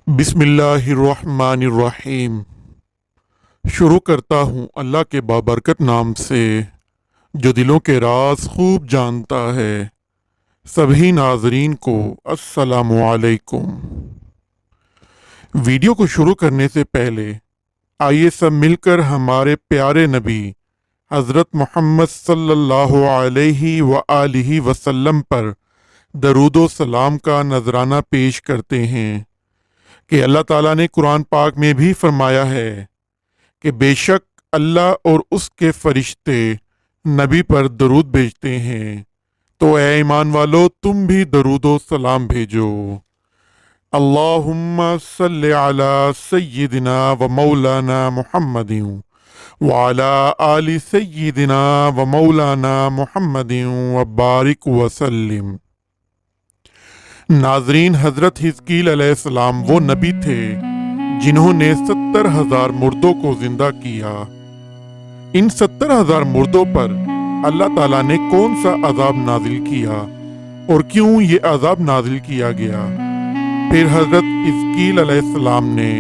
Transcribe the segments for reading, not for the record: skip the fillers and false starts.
بسم اللہ الرحمن الرحیم۔ شروع کرتا ہوں اللہ کے بابرکت نام سے جو دلوں کے راز خوب جانتا ہے۔ سبھی ناظرین کو السلام علیکم۔ ویڈیو کو شروع کرنے سے پہلے آئیے سب مل کر ہمارے پیارے نبی حضرت محمد صلی اللہ علیہ وآلہ وسلم پر درود و سلام کا نذرانہ پیش کرتے ہیں کہ اللہ تعالیٰ نے قرآن پاک میں بھی فرمایا ہے کہ بے شک اللہ اور اس کے فرشتے نبی پر درود بھیجتے ہیں، تو اے ایمان والو تم بھی درود و سلام بھیجو۔ اللہم صلی علی سیدنا و مولانا محمد وعلی آل سیدنا و مولانا محمد وبارک وسلم۔ ناظرین، حضرت حزقیل علیہ السلام وہ نبی تھے جنہوں نے 70,000 مردوں کو زندہ کیا۔ ان 70,000 مردوں پر اللہ تعالیٰ نے کون سا عذاب نازل کیا اور کیوں یہ عذاب نازل کیا گیا؟ پھر حضرت حزقیل علیہ السلام نے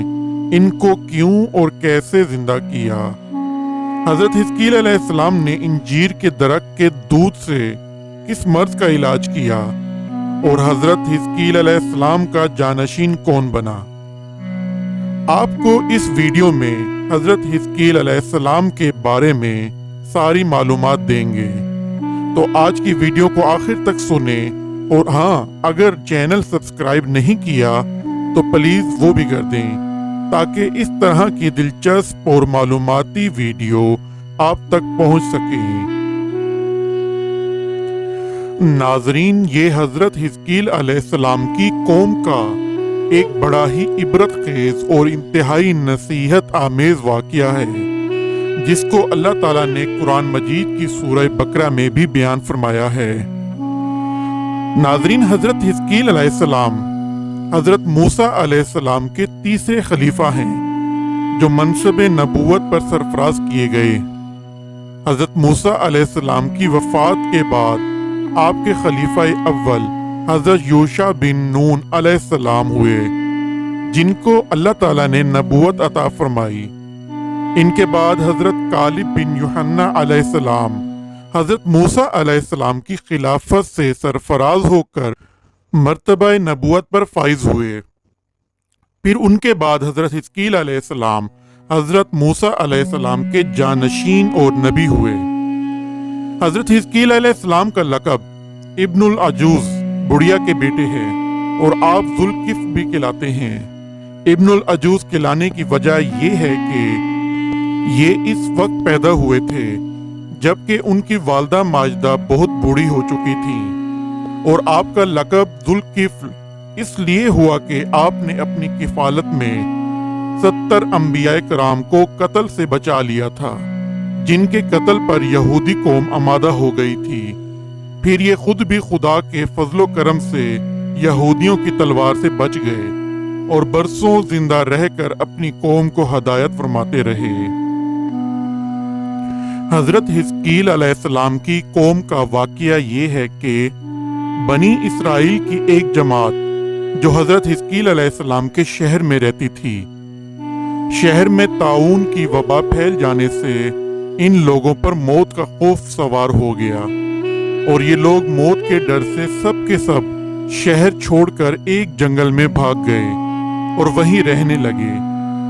ان کو کیوں اور کیسے زندہ کیا؟ حضرت حزقیل علیہ السلام نے انجیر کے درخت کے دودھ سے کس مرض کا علاج کیا اور حضرت حزقیل علیہ السلام کا جانشین کون بنا؟ آپ کو اس ویڈیو میں حضرت حزقیل علیہ السلام کے بارے میں ساری معلومات دیں گے، تو آج کی ویڈیو کو آخر تک سنیں، اور ہاں، اگر چینل سبسکرائب نہیں کیا تو پلیز وہ بھی کر دیں تاکہ اس طرح کی دلچسپ اور معلوماتی ویڈیو آپ تک پہنچ سکیں۔ ناظرین، یہ حضرت حزقیل علیہ السلام کی قوم کا ایک بڑا ہی عبرت خیز اور انتہائی نصیحت آمیز واقعہ ہے، جس کو اللہ تعالیٰ نے قرآن مجید کی سورہ بقرہ میں بھی بیان فرمایا ہے۔ ناظرین، حضرت حزقیل علیہ السلام حضرت موسیٰ علیہ السلام کے تیسرے خلیفہ ہیں جو منصب نبوت پر سرفراز کیے گئے۔ حضرت موسیٰ علیہ السلام کی وفات کے بعد آپ کے خلیفہ اول حضرت یوشع بن نون علیہ السلام ہوئے، جن کو اللہ تعالیٰ نے نبوت عطا فرمائی۔ ان کے بعد حضرت کالب بن یوحنا علیہ السلام حضرت موسیٰ علیہ السلام کی خلافت سے سرفراز ہو کر مرتبہ نبوت پر فائز ہوئے۔ پھر ان کے بعد حضرت حزقیل علیہ السلام حضرت موسیٰ علیہ السلام کے جانشین اور نبی ہوئے۔ حضرت حزقیل علیہ السلام کا لقب ابن العجوز، بڑھیا کے بیٹے ہیں، اور آپ ذوالکفل بھی کہلاتے ہیں۔ ابن العجوز کہلانے کی وجہ یہ ہے کہ یہ اس وقت پیدا ہوئے تھے جبکہ ان کی والدہ ماجدہ بہت بوڑھی ہو چکی تھیں، اور آپ کا لقب ذوالکفل اس لیے ہوا کہ آپ نے اپنی کفالت میں 70 انبیاء کرام کو قتل سے بچا لیا تھا، جن کے قتل پر یہودی قوم آمادہ ہو گئی تھی۔ پھر یہ خود بھی خدا کے فضل و کرم سے یہودیوں کی تلوار سے بچ گئے اور برسوں زندہ رہ کر اپنی قوم کو ہدایت فرماتے رہے۔ حضرت حزقیل علیہ السلام کی قوم کا واقعہ یہ ہے کہ بنی اسرائیل کی ایک جماعت جو حضرت حزقیل علیہ السلام کے شہر میں رہتی تھی، شہر میں طاعون کی وبا پھیل جانے سے ان لوگوں پر موت کا خوف سوار ہو گیا، اور یہ لوگ موت کے ڈر سے سب کے سب شہر چھوڑ کر ایک جنگل میں بھاگ گئے اور وہیں رہنے لگے۔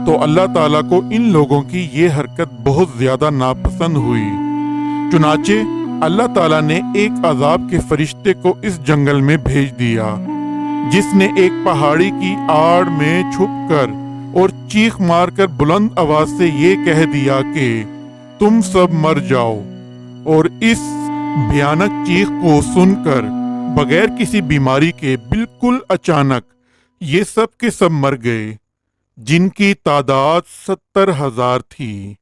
تو اللہ تعالیٰ کو ان لوگوں کی یہ حرکت بہت زیادہ ناپسند ہوئی، چنانچہ اللہ تعالیٰ نے ایک عذاب کے فرشتے کو اس جنگل میں بھیج دیا، جس نے ایک پہاڑی کی آڑ میں چھپ کر اور چیخ مار کر بلند آواز سے یہ کہہ دیا کہ تم سب مر جاؤ، اور اس بھیانک چیخ کو سن کر بغیر کسی بیماری کے بالکل اچانک یہ سب کے سب مر گئے، جن کی تعداد 70,000 تھی۔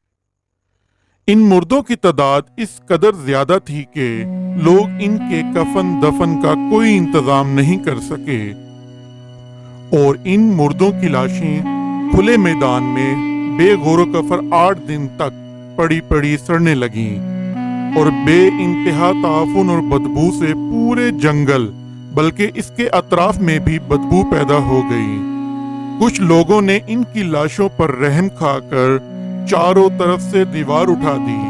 ان مردوں کی تعداد اس قدر زیادہ تھی کہ لوگ ان کے کفن دفن کا کوئی انتظام نہیں کر سکے، اور ان مردوں کی لاشیں کھلے میدان میں بے غور و کفر 8 دن تک پڑی پڑی سڑنے لگیں، اور بے انتہا تعفن اور بدبو سے پورے جنگل بلکہ اس کے اطراف میں بھی بدبو پیدا ہو گئی۔ کچھ لوگوں نے ان کی لاشوں پر رحم کھا کر چاروں طرف سے دیوار اٹھا دی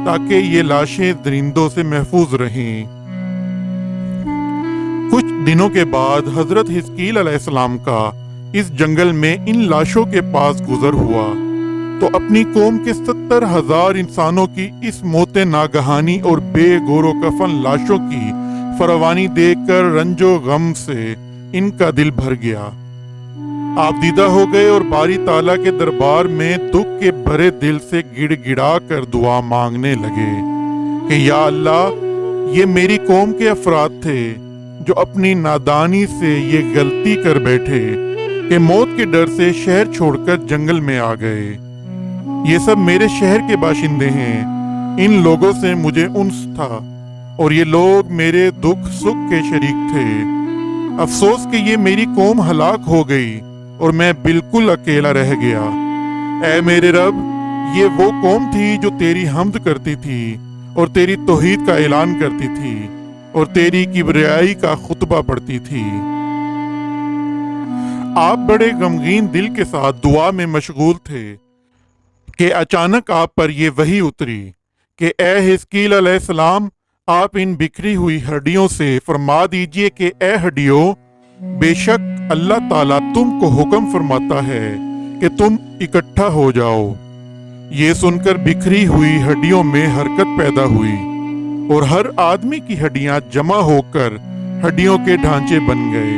تاکہ یہ لاشیں درندوں سے محفوظ رہیں۔ کچھ دنوں کے بعد حضرت حزقیل علیہ السلام کا اس جنگل میں ان لاشوں کے پاس گزر ہوا تو اپنی قوم کے 70,000 انسانوں کی اس موت ناگہانی اور بے گور و کفن لاشوں کی فراوانی دیکھ کر رنج و غم سے ان کا دل بھر گیا۔ آپ دیدہ ہو گئے اور باری تعالیٰ کے دربار میں دکھ کے بھرے دل سے گڑ گڑا کر دعا مانگنے لگے کہ یا اللہ، یہ میری قوم کے افراد تھے جو اپنی نادانی سے یہ غلطی کر بیٹھے کہ موت کے ڈر سے شہر چھوڑ کر جنگل میں آ گئے۔ یہ سب میرے شہر کے باشندے ہیں، ان لوگوں سے مجھے انس تھا اور یہ لوگ میرے دکھ سکھ کے شریک تھے۔ افسوس کہ یہ میری قوم ہلاک ہو گئی اور میں بالکل اکیلا رہ گیا۔ اے میرے رب، یہ وہ قوم تھی جو تیری حمد کرتی تھی اور تیری توحید کا اعلان کرتی تھی اور تیری کبریائی کا خطبہ پڑھتی تھی۔ آپ بڑے غمگین دل کے ساتھ دعا میں مشغول تھے کہ اچانک آپ پر یہ وحی اتری کہ اے حزقیل علیہ السلام، آپ ان بکھری ہوئی ہڈیوں سے فرما دیجئے کہ اے ہڈیوں، بے شک اللہ تعالیٰ تم کو حکم فرماتا ہے کہ تم اکٹھا ہو جاؤ۔ یہ سن کر بکھری ہوئی ہڈیوں میں حرکت پیدا ہوئی اور ہر آدمی کی ہڈیاں جمع ہو کر ہڈیوں کے ڈھانچے بن گئے۔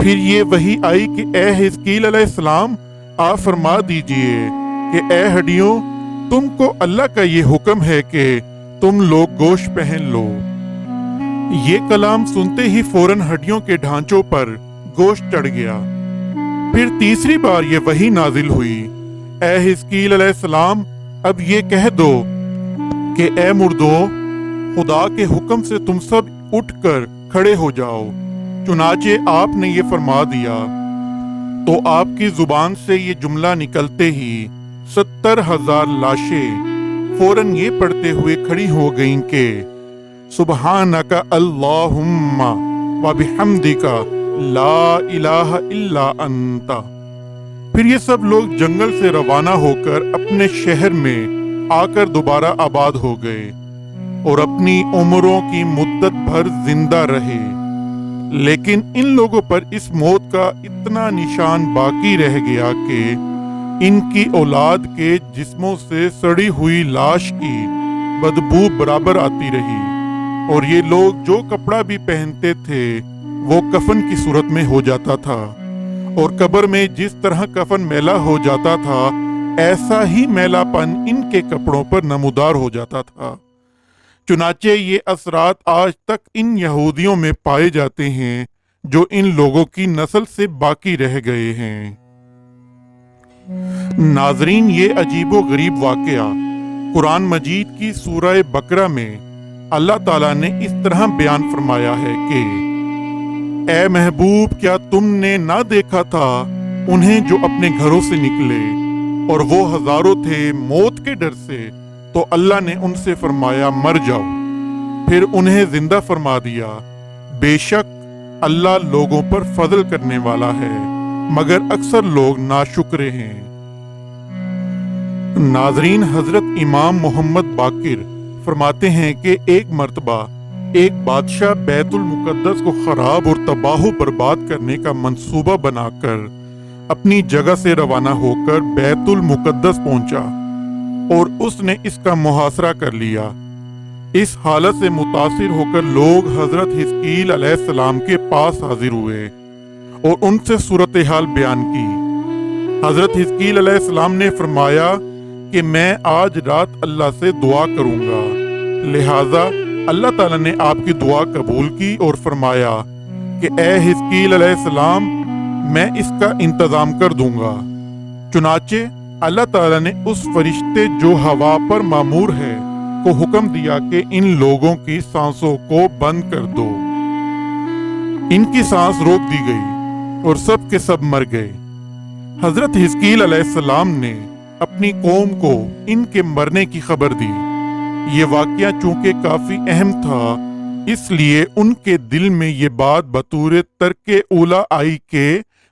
پھر یہ وحی آئی کہ اے حزقیل علیہ السلام، آپ فرما دیجئے کہ اے ہڈیوں، تم کو اللہ کا یہ حکم ہے کہ تم لوگ گوشت پہن لو۔ یہ کلام سنتے ہی فوراً ہڈیوں کے ڈھانچوں پر گوشت چڑھ گیا۔ پھر تیسری بار یہ وحی نازل ہوئی، اے حزقیل علیہ السلام، اب یہ کہہ دو کہ اے مردو، خدا کے حکم سے تم سب اٹھ کر کھڑے ہو جاؤ۔ چنانچہ آپ نے یہ فرما دیا تو آپ کی زبان سے یہ جملہ نکلتے ہی 70,000 لاشیں فوراً یہ پڑھتے ہوئے کھڑی ہو گئیں کہ سبحانک اللہم وبحمدک لا الہ الا انت۔ پھر یہ سب لوگ جنگل سے روانہ ہو کر اپنے شہر میں آ کر دوبارہ آباد ہو گئے اور اپنی عمروں کی مدت بھر زندہ رہے۔ لیکن ان لوگوں پر اس موت کا اتنا نشان باقی رہ گیا کہ ان کی اولاد کے جسموں سے سڑی ہوئی لاش کی بدبو برابر آتی رہی، اور یہ لوگ جو کپڑا بھی پہنتے تھے وہ کفن کی صورت میں ہو جاتا تھا، اور قبر میں جس طرح کفن میلا ہو جاتا تھا ایسا ہی میلا پن ان کے کپڑوں پر نمودار ہو جاتا تھا۔ چنانچہ یہ اثرات آج تک ان یہودیوں میں پائے جاتے ہیں جو ان لوگوں کی نسل سے باقی رہ گئے ہیں۔ ناظرین، یہ عجیب و غریب واقعہ قرآن مجید کی سورہ بقرہ میں اللہ تعالیٰ نے اس طرح بیان فرمایا ہے کہ اے محبوب، کیا تم نے نہ دیکھا تھا انہیں جو اپنے گھروں سے نکلے اور وہ ہزاروں تھے موت کے ڈر سے، تو اللہ نے ان سے فرمایا مر جاؤ، پھر انہیں زندہ فرما دیا۔ بے شک اللہ لوگوں پر فضل کرنے والا ہے، مگر اکثر لوگ ناشکرے ہیں۔ ناظرین، حضرت امام محمد باقر فرماتے ہیں کہ ایک مرتبہ ایک بادشاہ بیت المقدس کو خراب اور تباہ و برباد کرنے کا منصوبہ بنا کر اپنی جگہ سے روانہ ہو کر بیت المقدس پہنچا اور اس نے اس کا محاصرہ کر لیا۔ اس حالت سے متاثر ہو کر لوگ حضرت حزقیل علیہ السلام کے پاس حاضر ہوئے اور ان سے صورتحال بیان کی۔ حضرت حزقیل علیہ السلام نے فرمایا کہ میں آج رات اللہ سے دعا کروں گا، لہٰذا اللہ تعالیٰ نے آپ کی دعا قبول کی اور فرمایا کہ اے حزقیل علیہ السلام، میں اس کا انتظام کر دوں گا۔ چنانچہ اللہ تعالیٰ نے اس فرشتے جو ہوا پر مامور ہے کو حکم دیا کہ ان لوگوں کی سانسوں کو بند کر دو۔ ان کی سانس روک دی گئی اور سب کے سب مر گئے۔ حضرت حزقیل علیہ السلام نے اپنی قوم کو ان کے مرنے کی خبر دی۔ یہ واقعہ چونکہ کافی اہم تھا، اس لیے ان کے دل میں یہ بات بطور ترک اولا آئی کہ